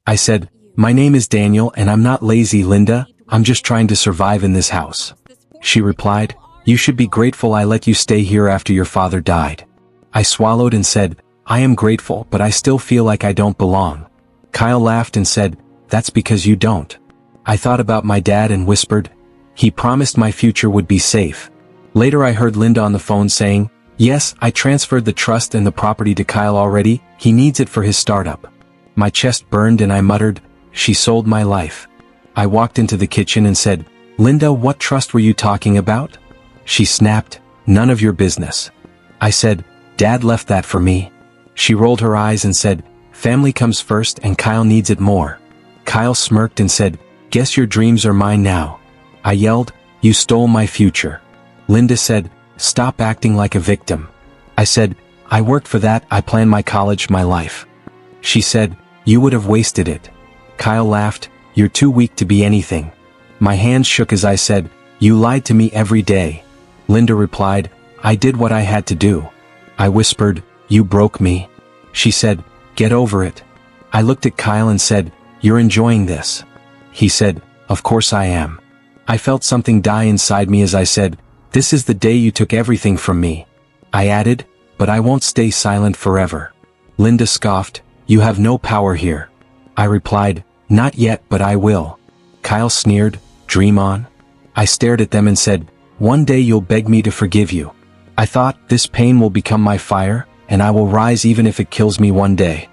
I said, "My name is Daniel and I'm not lazy, Linda, I'm just trying to survive in this house." She replied, "You should be grateful I let you stay here after your father died." I swallowed and said, "I am grateful, but I still feel like I don't belong." Kyle laughed and said, "That's because you don't." I thought about my dad and whispered, "He promised my future would be safe." Later I heard Linda on the phone saying, "Yes, I transferred the trust and the property to Kyle already, he needs it for his startup." My chest burned and I muttered, "She sold my life." I walked into the kitchen and said, "Linda, what trust were you talking about?" She snapped, "None of your business." I said, "Dad left that for me." She rolled her eyes and said, "Family comes first and Kyle needs it more." Kyle smirked and said, "Guess your dreams are mine now." I yelled, "You stole my future." Linda said, "Stop acting like a victim." I said, "I worked for that, I planned my college, my life." She said, "You would have wasted it." Kyle laughed, "You're too weak to be anything." My hands shook as I said, "You lied to me every day." Linda replied, "I did what I had to do." I whispered, "You broke me." She said, "Get over it." I looked at Kyle and said, "You're enjoying this." He said, "Of course I am." I felt something die inside me as I said, "This is the day you took everything from me." I added, "But I won't stay silent forever." Linda scoffed, "You have no power here." I replied, "Not yet, but I will." Kyle sneered, "Dream on." I stared at them and said, "One day you'll beg me to forgive you." I thought, this pain will become my fire, and I will rise even if it kills me one day.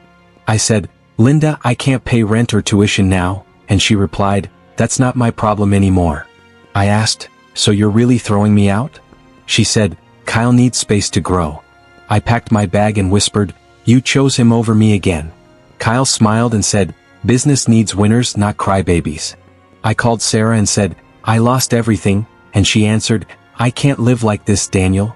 I said, "Linda, I can't pay rent or tuition now," and she replied, "That's not my problem anymore." I asked, "So you're really throwing me out?" She said, "Kyle needs space to grow." I packed my bag and whispered, "You chose him over me again." Kyle smiled and said, "Business needs winners, not crybabies." I called Sarah and said, "I lost everything," and she answered, "I can't live like this, Daniel."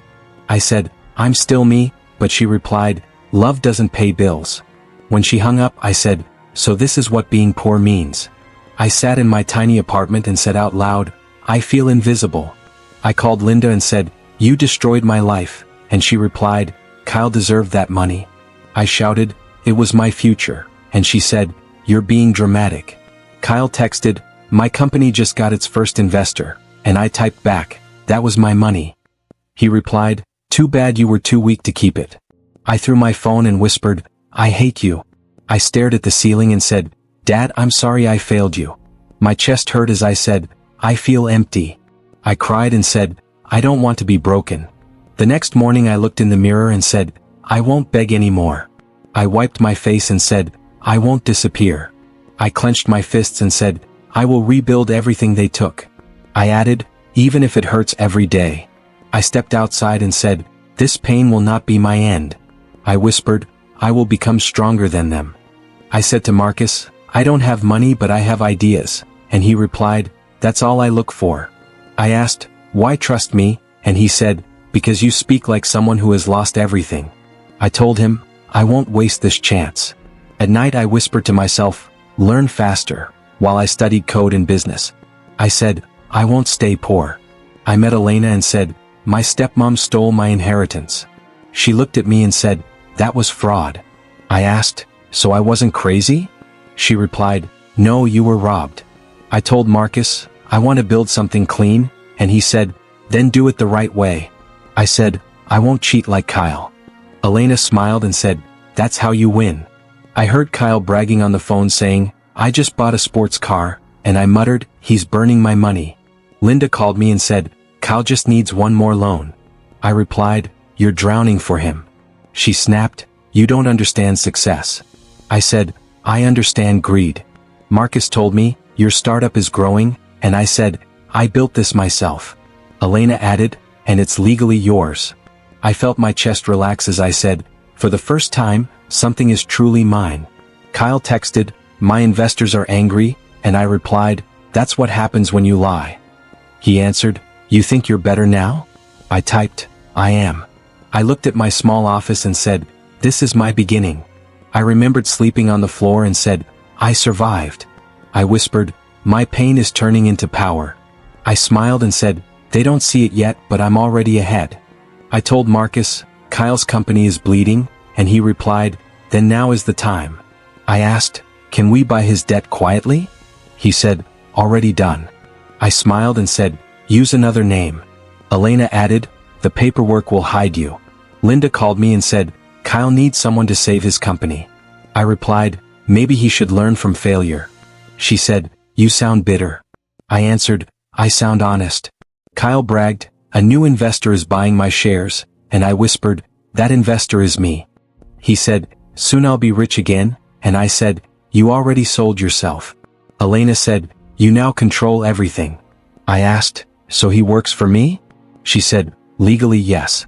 I said, "I'm still me," but she replied, "Love doesn't pay bills." When she hung up, I said, "So this is what being poor means." I sat in my tiny apartment and said out loud, "I feel invisible." I called Linda and said, "You destroyed my life," and she replied, "Kyle deserved that money." I shouted, "It was my future," and she said, "You're being dramatic." Kyle texted, "My company just got its first investor," and I typed back, "That was my money." He replied, "Too bad you were too weak to keep it." I threw my phone and whispered, "I hate you." I stared at the ceiling and said, "Dad, I'm sorry I failed you." My chest hurt as I said, "I feel empty." I cried and said, "I don't want to be broken." The next morning I looked in the mirror and said, "I won't beg anymore." I wiped my face and said, "I won't disappear." I clenched my fists and said, "I will rebuild everything they took." I added, "Even if it hurts every day." I stepped outside and said, "This pain will not be my end." I whispered, "I will become stronger than them." I said to Marcus, "I don't have money but I have ideas," and he replied, "That's all I look for." I asked, "Why trust me?" and he said, "Because you speak like someone who has lost everything." I told him, "I won't waste this chance." At night I whispered to myself, "Learn faster," while I studied code and business. I said, "I won't stay poor." I met Elena and said, "My stepmom stole my inheritance." She looked at me and said, "That was fraud." I asked, "So I wasn't crazy?" She replied, "No, you were robbed." I told Marcus, "I want to build something clean," and he said, "Then do it the right way." I said, "I won't cheat like Kyle." Elena smiled and said, "That's how you win." I heard Kyle bragging on the phone saying, "I just bought a sports car," and I muttered, "He's burning my money." Linda called me and said, "Kyle just needs one more loan." I replied, "You're drowning for him." She snapped, "You don't understand success." I said, "I understand greed." Marcus told me, "Your startup is growing," and I said, "I built this myself." Elena added, "And it's legally yours." I felt my chest relax as I said, "For the first time, something is truly mine." Kyle texted, "My investors are angry," and I replied, "That's what happens when you lie." He answered, "You think you're better now?" I typed, "I am." I looked at my small office and said, "This is my beginning." I remembered sleeping on the floor and said, "I survived." I whispered, "My pain is turning into power." I smiled and said, "They don't see it yet, but I'm already ahead." I told Marcus, "Kyle's company is bleeding," and he replied, "Then now is the time." I asked, can we buy his debt quietly? He said, already done. I smiled and said, use another name. Elena added, the paperwork will hide you. Linda called me and said, Kyle needs someone to save his company. I replied, maybe he should learn from failure. She said, you sound bitter. I answered, I sound honest. Kyle bragged, a new investor is buying my shares, and I whispered, that investor is me. He said, soon I'll be rich again, and I said, you already sold yourself. Elena said, you now control everything. I asked, so he works for me? She said, legally yes.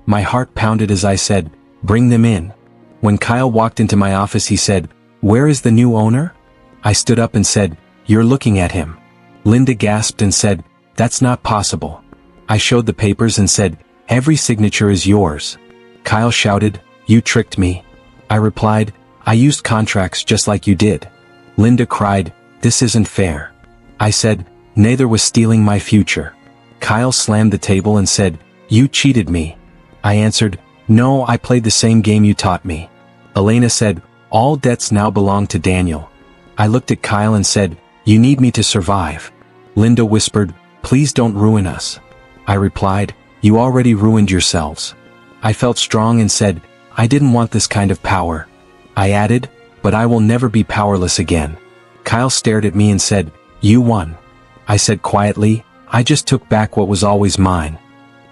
My heart pounded as I said, bring them in. When Kyle walked into my office he said, where is the new owner? I stood up and said, you're looking at him. Linda gasped and said, that's not possible. I showed the papers and said, every signature is yours. Kyle shouted, you tricked me. I replied, I used contracts just like you did. Linda cried, this isn't fair. I said, neither was stealing my future. Kyle slammed the table and said, you cheated me. I answered, no, I played the same game you taught me. Elena said, all debts now belong to Daniel. I looked at Kyle and said, you need me to survive. Linda whispered, please don't ruin us. I replied, you already ruined yourselves. I felt strong and said, I didn't want this kind of power. I added, but I will never be powerless again. Kyle stared at me and said, you won. I said quietly, I just took back what was always mine.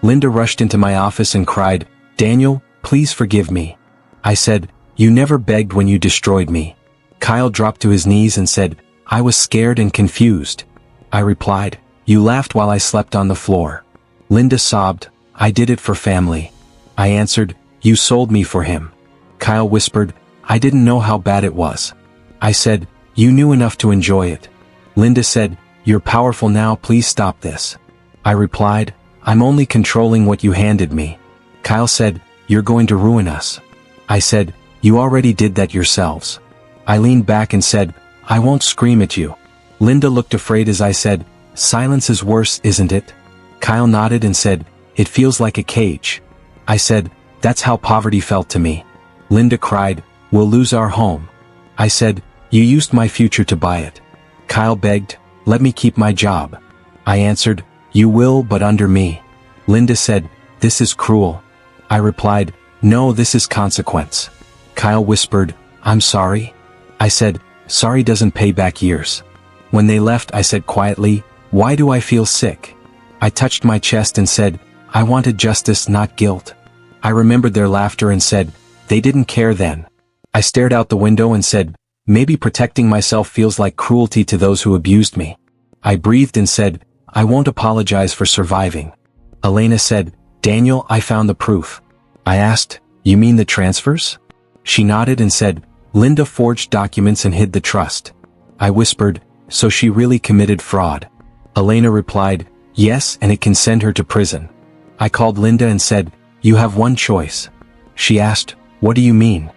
Linda rushed into my office and cried, Daniel, please forgive me. I said, you never begged when you destroyed me. Kyle dropped to his knees and said, I was scared and confused. I replied, you laughed while I slept on the floor. Linda sobbed, I did it for family. I answered, you sold me for him. Kyle whispered, I didn't know how bad it was. I said, you knew enough to enjoy it. Linda said, you're powerful now, please stop this. I replied, I'm only controlling what you handed me. Kyle said, you're going to ruin us. I said, you already did that yourselves. I leaned back and said, I won't scream at you. Linda looked afraid as I said, silence is worse, isn't it? Kyle nodded and said, it feels like a cage. I said, that's how poverty felt to me. Linda cried, we'll lose our home. I said, you used my future to buy it. Kyle begged, let me keep my job. I answered, you will, but under me. Linda said, this is cruel. I replied, no, this is consequence. Kyle whispered, I'm sorry. I said, sorry doesn't pay back years. When they left I said quietly, why do I feel sick? I touched my chest and said, I wanted justice, not guilt. I remembered their laughter and said, they didn't care then. I stared out the window and said, maybe protecting myself feels like cruelty to those who abused me. I breathed and said, I won't apologize for surviving. Elena said, Daniel, I found the proof. I asked, you mean the transfers? She nodded and said, Linda forged documents and hid the trust. I whispered, so she really committed fraud. Elena replied, yes, and it can send her to prison. I called Linda and said, you have one choice. She asked, what do you mean?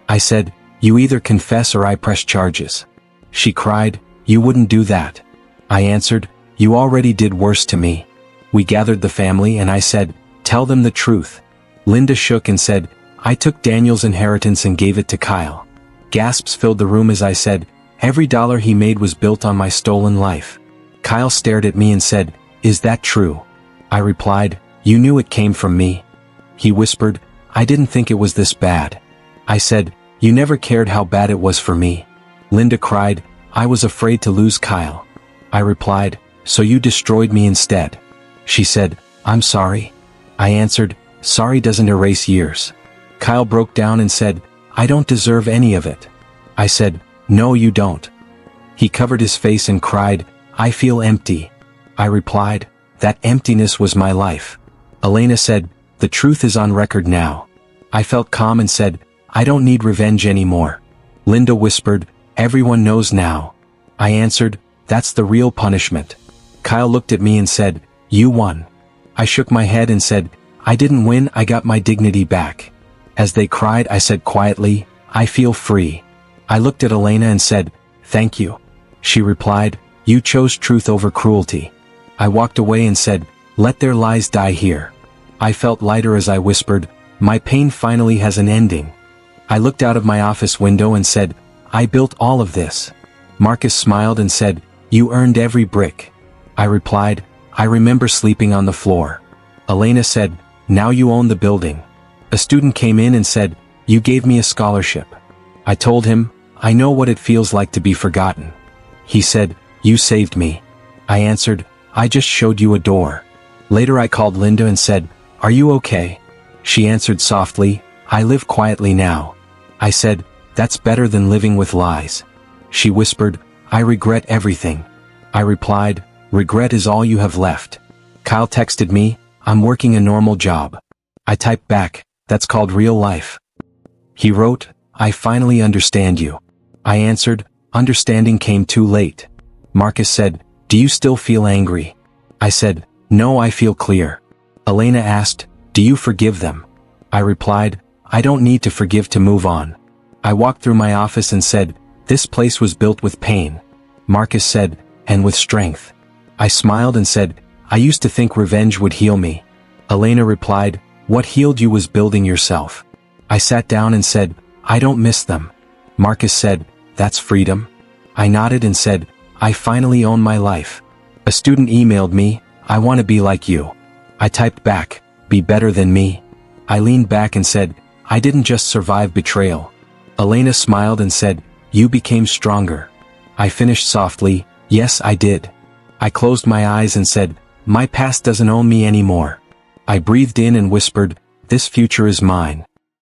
I said, you either confess or I press charges. She cried, you wouldn't do that. I answered, you already did worse to me. We gathered the family and I said, tell them the truth. Linda shook and said, I took Daniel's inheritance and gave it to Kyle. Gasps filled the room as I said, every dollar he made was built on my stolen life. Kyle stared at me and said, is that true? I replied, you knew it came from me. He whispered, I didn't think it was this bad. I said, you never cared how bad it was for me. Linda cried, I was afraid to lose Kyle. I replied, so you destroyed me instead. She said, I'm sorry. I answered, sorry doesn't erase years. Kyle broke down and said, I don't deserve any of it. I said, no you don't. He covered his face and cried, I feel empty. I replied, that emptiness was my life. Elena said, the truth is on record now. I felt calm and said, I don't need revenge anymore. Linda whispered, everyone knows now. I answered, that's the real punishment. Kyle looked at me and said, you won. I shook my head and said, I didn't win, I got my dignity back. As they cried I said quietly, I feel free. I looked at Elena and said, thank you. She replied, you chose truth over cruelty. I walked away and said, let their lies die here. I felt lighter as I whispered, my pain finally has an ending. I looked out of my office window and said, I built all of this. Marcus smiled and said, you earned every brick. I replied, I remember sleeping on the floor. Elena said, now you own the building. A student came in and said, you gave me a scholarship. I told him, I know what it feels like to be forgotten. He said, you saved me. I answered, I just showed you a door. Later I called Linda and said, are you okay? She answered softly, I live quietly now. I said, that's better than living with lies. She whispered, I regret everything. I replied, regret is all you have left. Kyle texted me, I'm working a normal job. I typed back, that's called real life. He wrote, I finally understand you. I answered, understanding came too late. Marcus said, do you still feel angry? I said, no, I feel clear. Elena asked, do you forgive them? I replied, I don't need to forgive to move on. I walked through my office and said, this place was built with pain. Marcus said, and with strength. I smiled and said, I used to think revenge would heal me. Elena replied, what healed you was building yourself. I sat down and said, I don't miss them. Marcus said, that's freedom? I nodded and said, I finally own my life. A student emailed me, I want to be like you. I typed back, be better than me. I leaned back and said, I didn't just survive betrayal. Elena smiled and said, you became stronger. I finished softly, yes I did. I closed my eyes and said, my past doesn't own me anymore. I breathed in and whispered, this future is mine.